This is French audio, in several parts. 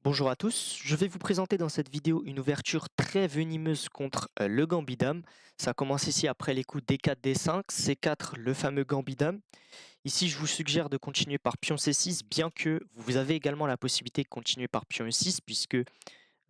Bonjour à tous, je vais vous présenter dans cette vidéo une ouverture très venimeuse contre le Gambit Dame. Ça commence ici après les coups D4, D5, C4, le fameux Gambit Dame. Ici, je vous suggère de continuer par pion C6, bien que vous avez également la possibilité de continuer par pion E6, puisque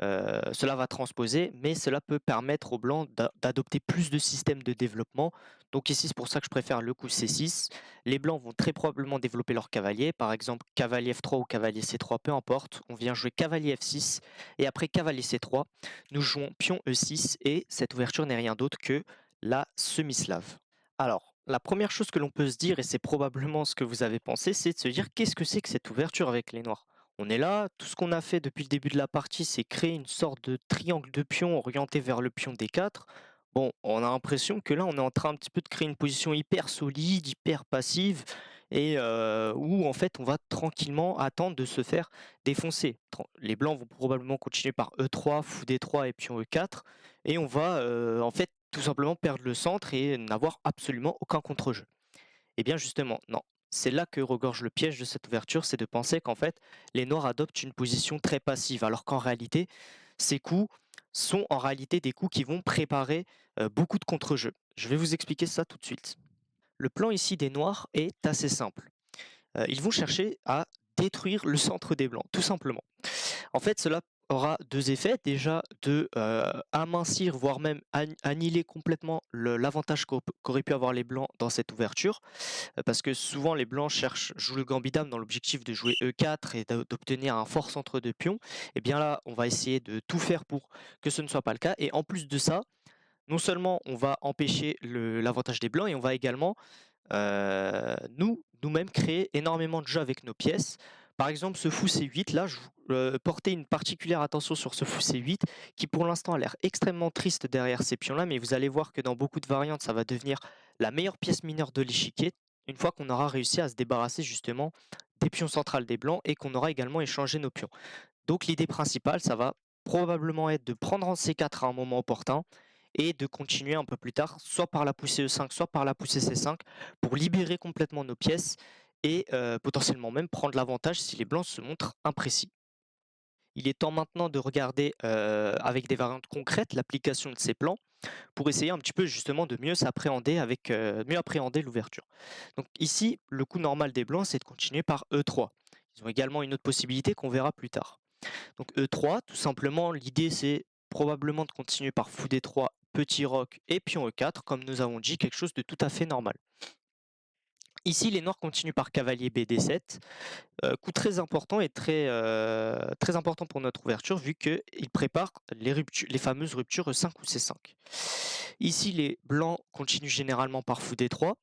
cela va transposer, mais cela peut permettre aux blancs d'adopter plus de systèmes de développement. Donc ici, c'est pour ça que je préfère le coup C6. Les blancs vont très probablement développer leur cavalier, par exemple cavalier F3 ou cavalier C3, peu importe. On vient jouer cavalier F6 et après cavalier C3, nous jouons pion E6 et cette ouverture n'est rien d'autre que la semi-slave. Alors, la première chose que l'on peut se dire, et c'est probablement ce que vous avez pensé, c'est de se dire qu'est-ce que c'est que cette ouverture avec les noirs? On est là, tout ce qu'on a fait depuis le début de la partie, c'est créer une sorte de triangle de pions orienté vers le pion D4. Bon, on a l'impression que là, on est en train un petit peu de créer une position hyper solide, hyper passive, et où en fait, on va tranquillement attendre de se faire défoncer. Les blancs vont probablement continuer par E3, fou D3 et pion E4, et on va en fait tout simplement perdre le centre et n'avoir absolument aucun contre-jeu. Eh bien justement, non. C'est là que regorge le piège de cette ouverture, c'est de penser qu'en fait, les noirs adoptent une position très passive, alors qu'en réalité, ces coups sont en réalité des coups qui vont préparer beaucoup de contre-jeux. Je vais vous expliquer ça tout de suite. Le plan ici des noirs est assez simple. Ils vont chercher à détruire le centre des blancs, tout simplement. En fait, cela aura 2 effets. Déjà de, amincir, voire même annihiler complètement l'avantage qu'auraient pu avoir les blancs dans cette ouverture. Parce que souvent les blancs jouent le gambit dame dans l'objectif de jouer E4 et d'obtenir un fort centre de pion. Et bien là, on va essayer de tout faire pour que ce ne soit pas le cas et en plus de ça, non seulement on va empêcher l'avantage des blancs et on va également nous-mêmes créer énormément de jeux avec nos pièces. Par exemple, ce fou C8, là, portez une particulière attention sur ce fou C8, qui pour l'instant a l'air extrêmement triste derrière ces pions-là, mais vous allez voir que dans beaucoup de variantes, ça va devenir la meilleure pièce mineure de l'échiquier, une fois qu'on aura réussi à se débarrasser justement des pions centrales des blancs et qu'on aura également échangé nos pions. Donc l'idée principale, ça va probablement être de prendre en C4 à un moment opportun et de continuer un peu plus tard, soit par la poussée E5, soit par la poussée C5, pour libérer complètement nos pièces et potentiellement même prendre l'avantage si les blancs se montrent imprécis. Il est temps maintenant de regarder avec des variantes concrètes l'application de ces plans pour essayer un petit peu justement de mieux s'appréhender mieux appréhender l'ouverture. Donc ici, le coup normal des blancs, c'est de continuer par E3. Ils ont également une autre possibilité qu'on verra plus tard. Donc E3, tout simplement, l'idée c'est probablement de continuer par fou D3, petit roc et pion E4, comme nous avons dit, quelque chose de tout à fait normal. Ici, les noirs continuent par cavalier BD7, coup très important et très important pour notre ouverture, vu qu'il prépare les fameuses ruptures E5 ou C5. Ici, les blancs continuent généralement par fou D3,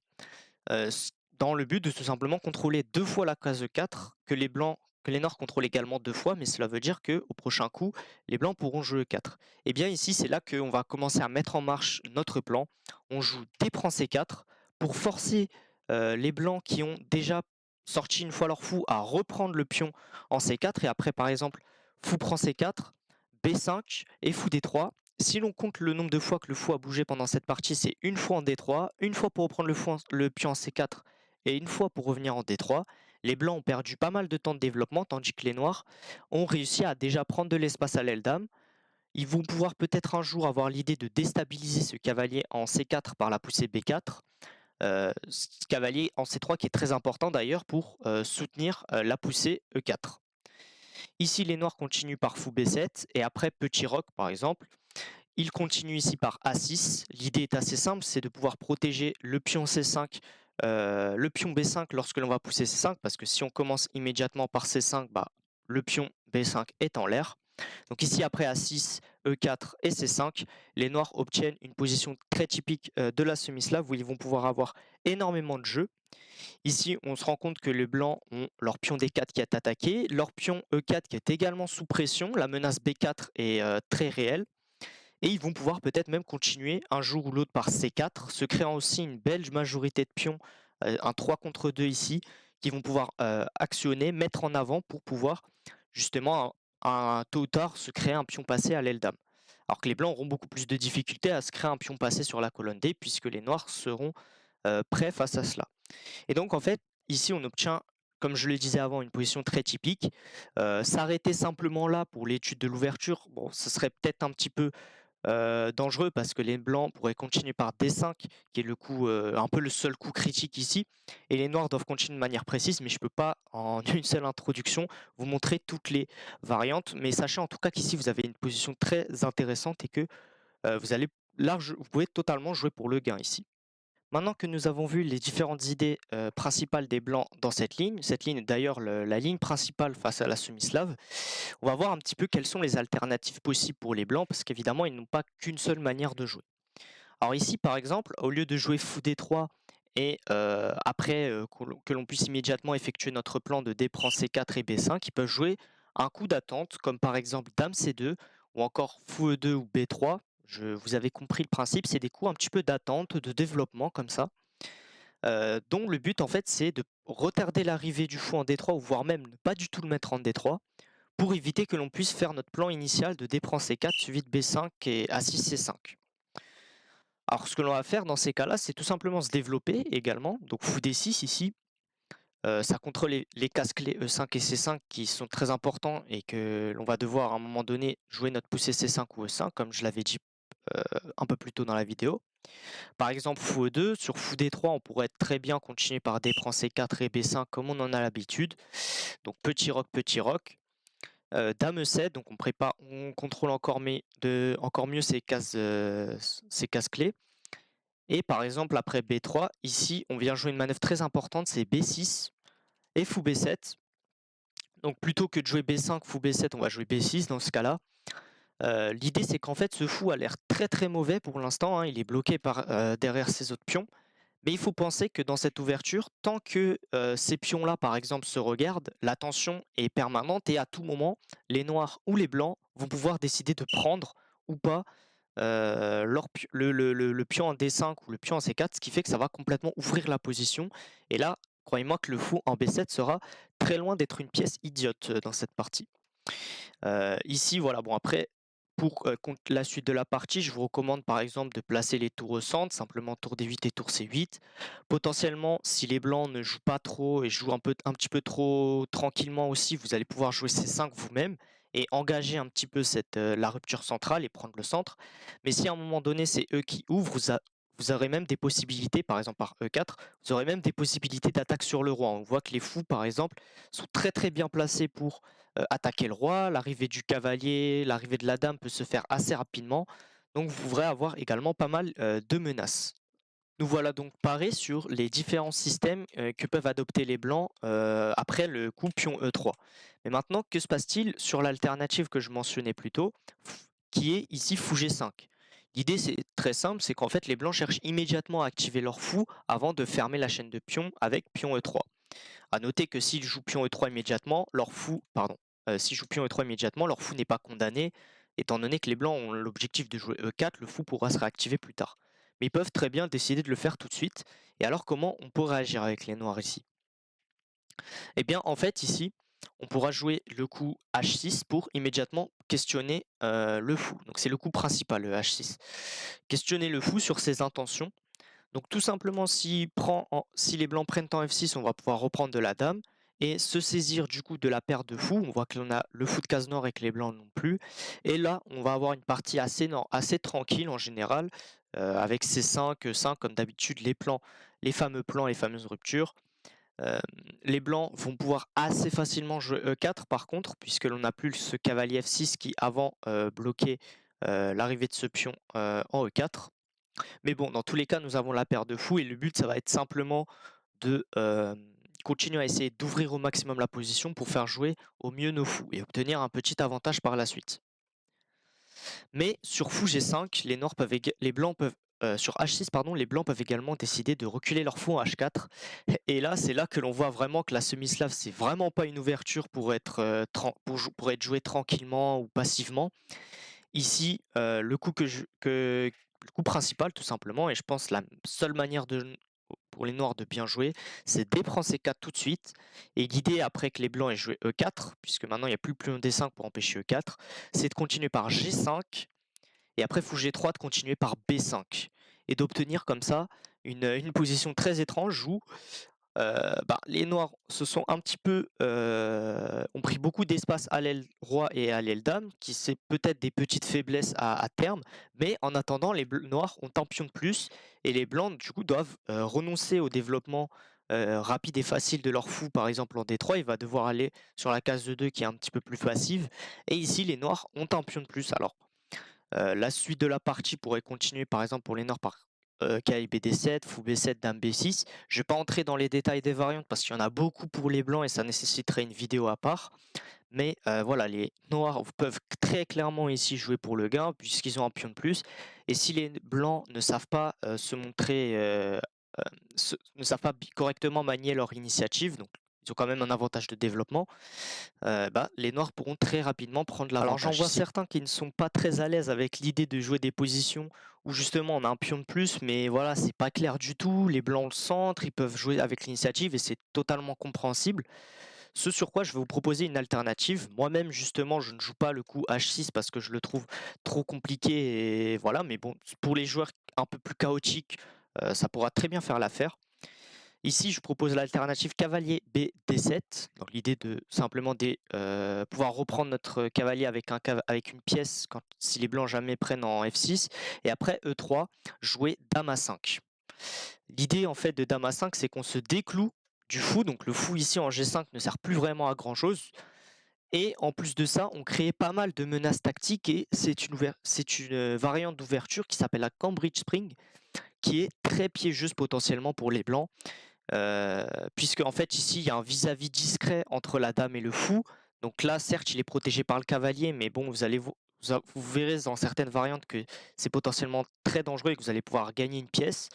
dans le but de tout simplement contrôler 2 fois la case E4 que les noirs contrôlent également 2 fois, mais cela veut dire qu'au prochain coup, les blancs pourront jouer E4. Et bien ici, c'est là qu'on va commencer à mettre en marche notre plan. On joue D prend C4 pour forcer les blancs qui ont déjà sorti une fois leur fou à reprendre le pion en C4 et après par exemple fou prend C4, B5 et fou D3. Si l'on compte le nombre de fois que le fou a bougé pendant cette partie, c'est une fois en D3, une fois pour reprendre le pion en C4 et une fois pour revenir en D3. Les blancs ont perdu pas mal de temps de développement, tandis que les noirs ont réussi à déjà prendre de l'espace à l'aile dame. Ils vont pouvoir peut-être un jour avoir l'idée de déstabiliser ce cavalier en C4 par la poussée B4. Ce cavalier en C3 qui est très important d'ailleurs pour soutenir la poussée E4. Ici, les noirs continuent par fou B7 et après petit roc par exemple. Il continue ici par A6. L'idée est assez simple, c'est de pouvoir protéger le pion C5, le pion B5 lorsque l'on va pousser C5, parce que si on commence immédiatement par C5, bah, le pion B5 est en l'air. Donc ici, après A6, E4 et C5, les noirs obtiennent une position très typique de la semi-slave où ils vont pouvoir avoir énormément de jeux. Ici, on se rend compte que les blancs ont leur pion D4 qui est attaqué, leur pion E4 qui est également sous pression, la menace B4 est très réelle. Et ils vont pouvoir peut-être même continuer un jour ou l'autre par C4, se créant aussi une belle majorité de pions, un 3 contre 2 ici, qui vont pouvoir actionner, mettre en avant pour pouvoir justement, tôt ou tard, se créer un pion passé à l'aile dame. Alors que les blancs auront beaucoup plus de difficultés à se créer un pion passé sur la colonne D, puisque les noirs seront prêts face à cela. Et donc en fait, ici on obtient comme je le disais avant, une position très typique. S'arrêter simplement là pour l'étude de l'ouverture, bon, ce serait peut-être un petit peu dangereux parce que les blancs pourraient continuer par D5 qui est le coup, un peu le seul coup critique ici et les noirs doivent continuer de manière précise, mais je peux pas en une seule introduction vous montrer toutes les variantes. Mais sachez en tout cas qu'ici vous avez une position très intéressante et que, vous allez vous pouvez totalement jouer pour le gain ici. Maintenant que nous avons vu les différentes idées, principales des blancs dans cette ligne est d'ailleurs la ligne principale face à la semi-slave, on va voir un petit peu quelles sont les alternatives possibles pour les blancs, parce qu'évidemment, ils n'ont pas qu'une seule manière de jouer. Alors ici, par exemple, au lieu de jouer fou D3 et après que l'on puisse immédiatement effectuer notre plan de D prend C4 et B5, ils peuvent jouer un coup d'attente, comme par exemple Dame C2 ou encore fou E2 ou B3. Vous avez compris le principe, c'est des coups un petit peu d'attente, de développement comme ça, dont le but en fait c'est de retarder l'arrivée du fou en D3 ou voire même ne pas du tout le mettre en D3 pour éviter que l'on puisse faire notre plan initial de D prend C4 suivi de B5 et A6 C5. Alors ce que l'on va faire dans ces cas-là, c'est tout simplement se développer également. Donc fou D6 ici, ça contrôle les cases clés E5 et C5 qui sont très importants et que l'on va devoir à un moment donné jouer notre poussée C5 ou E5 comme je l'avais dit un peu plus tôt dans la vidéo. Par exemple fou E2, sur fou D3 on pourrait très bien continuer par D prend C4 et B5 comme on en a l'habitude. Donc petit roc. Dame E7, donc on contrôle encore mieux ces cases clés. Et par exemple, après B3, ici, on vient jouer une manœuvre très importante, c'est B6 et fou B7. Donc plutôt que de jouer B5, fou B7, on va jouer B6 dans ce cas-là. L'idée, c'est qu'en fait, ce fou a l'air très très mauvais pour l'instant, hein, il est bloqué derrière ses autres pions. Mais il faut penser que dans cette ouverture, tant que ces pions-là, par exemple, se regardent, la tension est permanente et à tout moment, les noirs ou les blancs vont pouvoir décider de prendre ou pas le pion en D5 ou le pion en C4, ce qui fait que ça va complètement ouvrir la position. Et là, croyez-moi que le fou en B7 sera très loin d'être une pièce idiote dans cette partie. Ici, voilà, bon après, pour la suite de la partie, je vous recommande par exemple de placer les tours au centre, simplement tour D8 et tour C8. Potentiellement, si les blancs ne jouent pas trop et jouent un petit peu trop tranquillement aussi, vous allez pouvoir jouer C5 vous-même et engager un petit peu la rupture centrale et prendre le centre. Mais si à un moment donné, c'est eux qui ouvrent, vous aurez même des possibilités, par exemple par E4, vous aurez même des possibilités d'attaque sur le roi. On voit que les fous, par exemple, sont très très bien placés pour attaquer le roi, l'arrivée du cavalier, l'arrivée de la dame peut se faire assez rapidement, donc vous pourrez avoir également pas mal de menaces. Nous voilà donc parés sur les différents systèmes que peuvent adopter les blancs après le coup pion E3. Mais maintenant, que se passe-t-il sur l'alternative que je mentionnais plus tôt, qui est ici fou G5? L'idée c'est très simple, c'est qu'en fait les blancs cherchent immédiatement à activer leur fou avant de fermer la chaîne de pions avec pion E3. À noter que s'ils jouent pion E3 immédiatement, s'ils jouent pion E3 immédiatement, leur fou n'est pas condamné, étant donné que les blancs ont l'objectif de jouer E4, le fou pourra se réactiver plus tard. Mais ils peuvent très bien décider de le faire tout de suite. Et alors comment on peut réagir avec les noirs ici? Eh bien en fait ici, on pourra jouer le coup H6 pour immédiatement questionner le fou. Donc c'est le coup principal, le H6. Questionner le fou sur ses intentions. Donc tout simplement, si les blancs prennent en F6, on va pouvoir reprendre de la dame et se saisir du coup de la paire de fous. On voit que l'on a le fou de case nord et que les blancs non plus. Et là, on va avoir une partie assez tranquille en général, avec C5, 5 comme d'habitude, les fameux plans, les fameuses ruptures. Euh, les blancs vont pouvoir assez facilement jouer E4 par contre, puisque l'on n'a plus ce cavalier F6 qui avant bloquait l'arrivée de ce pion en E4. Mais bon, dans tous les cas, nous avons la paire de fous et le but, ça va être simplement de continuer à essayer d'ouvrir au maximum la position pour faire jouer au mieux nos fous et obtenir un petit avantage par la suite. Mais sur fou G5, les blancs peuvent sur H6, pardon, les blancs peuvent également décider de reculer leur fou en H4. Et là, c'est là que l'on voit vraiment que la semi-slave, c'est vraiment pas une ouverture pour être joué tranquillement ou passivement. Ici, le coup principal tout simplement, et je pense la seule manière pour les noirs de bien jouer, c'est D prend C4 tout de suite, et l'idée après que les blancs aient joué E4, puisque maintenant il n'y a plus le pion D5 pour empêcher E4, c'est de continuer par G5, et après fou G3 de continuer par B5, et d'obtenir comme ça une position très étrange où Les noirs se sont un petit peu, ont pris beaucoup d'espace à l'aile roi et à l'aile dame, qui c'est peut-être des petites faiblesses à terme, mais en attendant, les noirs ont un pion de plus et les blancs, du coup, doivent, renoncer au développement, rapide et facile de leur fou. Par exemple, en D3, il va devoir aller sur la case de 2 qui est un petit peu plus passive et ici, les noirs ont un pion de plus. Alors, la suite de la partie pourrait continuer, par exemple, pour les noirs par cavalier BD7, fou B7, dame B6. Je vais pas entrer dans les détails des variantes parce qu'il y en a beaucoup pour les blancs et ça nécessiterait une vidéo à part. Mais voilà, les noirs peuvent très clairement ici jouer pour le gain puisqu'ils ont un pion de plus. Et si les blancs ne savent pas se montrer, ne savent pas correctement manier leur initiative, donc ils ont quand même un avantage de développement, les noirs pourront très rapidement prendre l'avantage. Alors j'en vois certains qui ne sont pas très à l'aise avec l'idée de jouer des positions où justement on a un pion de plus, mais voilà, c'est pas clair du tout. Les blancs le centre, ils peuvent jouer avec l'initiative et c'est totalement compréhensible. Ce sur quoi je vais vous proposer une alternative. Moi-même, justement, je ne joue pas le coup H6 parce que je le trouve trop compliqué et voilà, mais bon, pour les joueurs un peu plus chaotiques, ça pourra très bien faire l'affaire. Ici, je propose l'alternative cavalier B D7. Donc l'idée de simplement pouvoir reprendre notre cavalier avec une pièce si les blancs jamais prennent en F6. Et après E3, jouer dame à 5. L'idée en fait de dame à 5, c'est qu'on se décloue du fou. Donc le fou ici en G5 ne sert plus vraiment à grand chose. Et en plus de ça, on crée pas mal de menaces tactiques et c'est une variante d'ouverture qui s'appelle la Cambridge Spring, qui est très piégeuse potentiellement pour les blancs. Puisque en fait ici il y a un vis-à-vis discret entre la dame et le fou. Donc là certes il est protégé par le cavalier, mais bon vous verrez dans certaines variantes que c'est potentiellement très dangereux et que vous allez pouvoir gagner une pièce.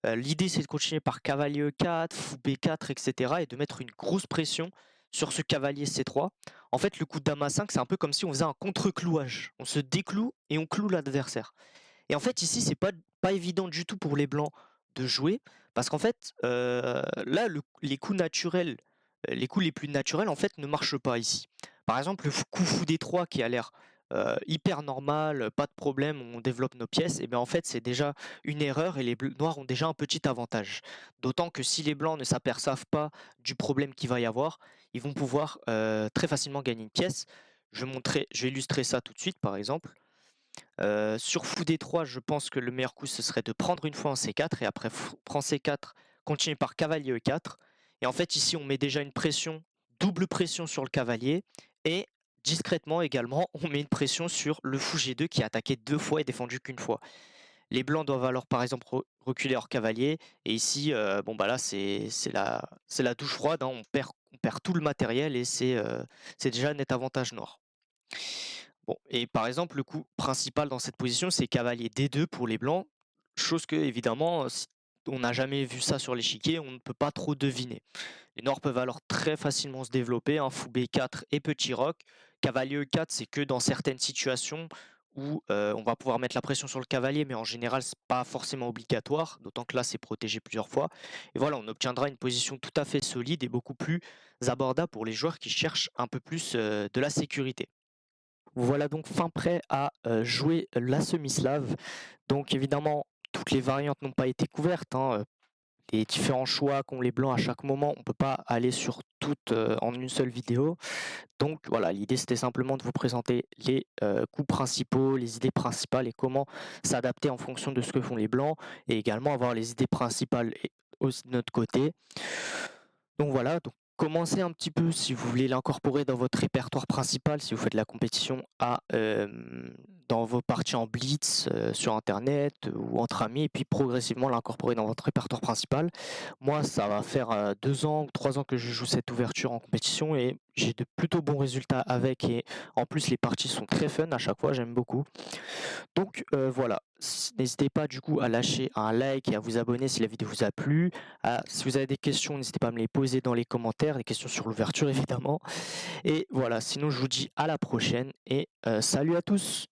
L'idée c'est de continuer par cavalier E4, fou B4, etc. et de mettre une grosse pression sur ce cavalier C3. En fait le coup de dame à 5 c'est un peu comme si on faisait un contre-clouage. On se décloue et on cloue l'adversaire. Et en fait, ici, c'est pas évident du tout pour les blancs de jouer parce qu'en fait, là, les coups naturels, les coups les plus naturels, en fait, ne marchent pas ici. Par exemple, le coup fou D3 qui a l'air, hyper normal, pas de problème, on développe nos pièces et bien, en fait, c'est déjà une erreur et les noirs ont déjà un petit avantage. D'autant que si les blancs ne s'aperçoivent pas du problème qu'il va y avoir, ils vont pouvoir, très facilement gagner une pièce. Je vais illustrer ça tout de suite, par exemple. Sur fou D3, je pense que le meilleur coup, ce serait de prendre une fois en C4 et après prend C4, continuer par cavalier E4 et en fait, ici, on met déjà une pression, double pression sur le cavalier et discrètement également, on met une pression sur le fou G2 qui a attaqué 2 fois et défendu qu'une fois. Les blancs doivent alors, par exemple, reculer leur cavalier et ici, là, c'est la douche froide, hein, on perd tout le matériel et c'est déjà un net avantage noir. Bon, et par exemple, le coup principal dans cette position, c'est cavalier D2 pour les blancs, chose que, évidemment, si on n'a jamais vu ça sur l'échiquier, on ne peut pas trop deviner. Les noirs peuvent alors très facilement se développer, un fou B4 et petit roc. Cavalier E4, c'est que dans certaines situations où on va pouvoir mettre la pression sur le cavalier, mais en général, c'est pas forcément obligatoire, d'autant que là, c'est protégé plusieurs fois. Et voilà, on obtiendra une position tout à fait solide et beaucoup plus abordable pour les joueurs qui cherchent un peu plus de la sécurité. Voilà donc fin prêt à jouer la semi-slave. Donc évidemment, toutes les variantes n'ont pas été couvertes, hein, les différents choix qu'ont les blancs à chaque moment, on ne peut pas aller sur toutes, en une seule vidéo. Donc voilà, l'idée c'était simplement de vous présenter les, coups principaux, les idées principales et comment s'adapter en fonction de ce que font les blancs et également avoir les idées principales et aussi de notre côté. Donc voilà, donc commencez un petit peu si vous voulez l'incorporer dans votre répertoire principal, si vous faites de la compétition dans vos parties en blitz, sur internet, ou entre amis et puis progressivement l'incorporer dans votre répertoire principal. Moi, ça va faire, 2 ans ou 3 ans que je joue cette ouverture en compétition et j'ai de plutôt bons résultats avec et en plus les parties sont très fun à chaque fois, j'aime beaucoup. Donc voilà, n'hésitez pas du coup à lâcher un like et à vous abonner si la vidéo vous a plu. Si vous avez des questions, n'hésitez pas à me les poser dans les commentaires, des questions sur l'ouverture évidemment. Et voilà, sinon je vous dis à la prochaine et salut à tous.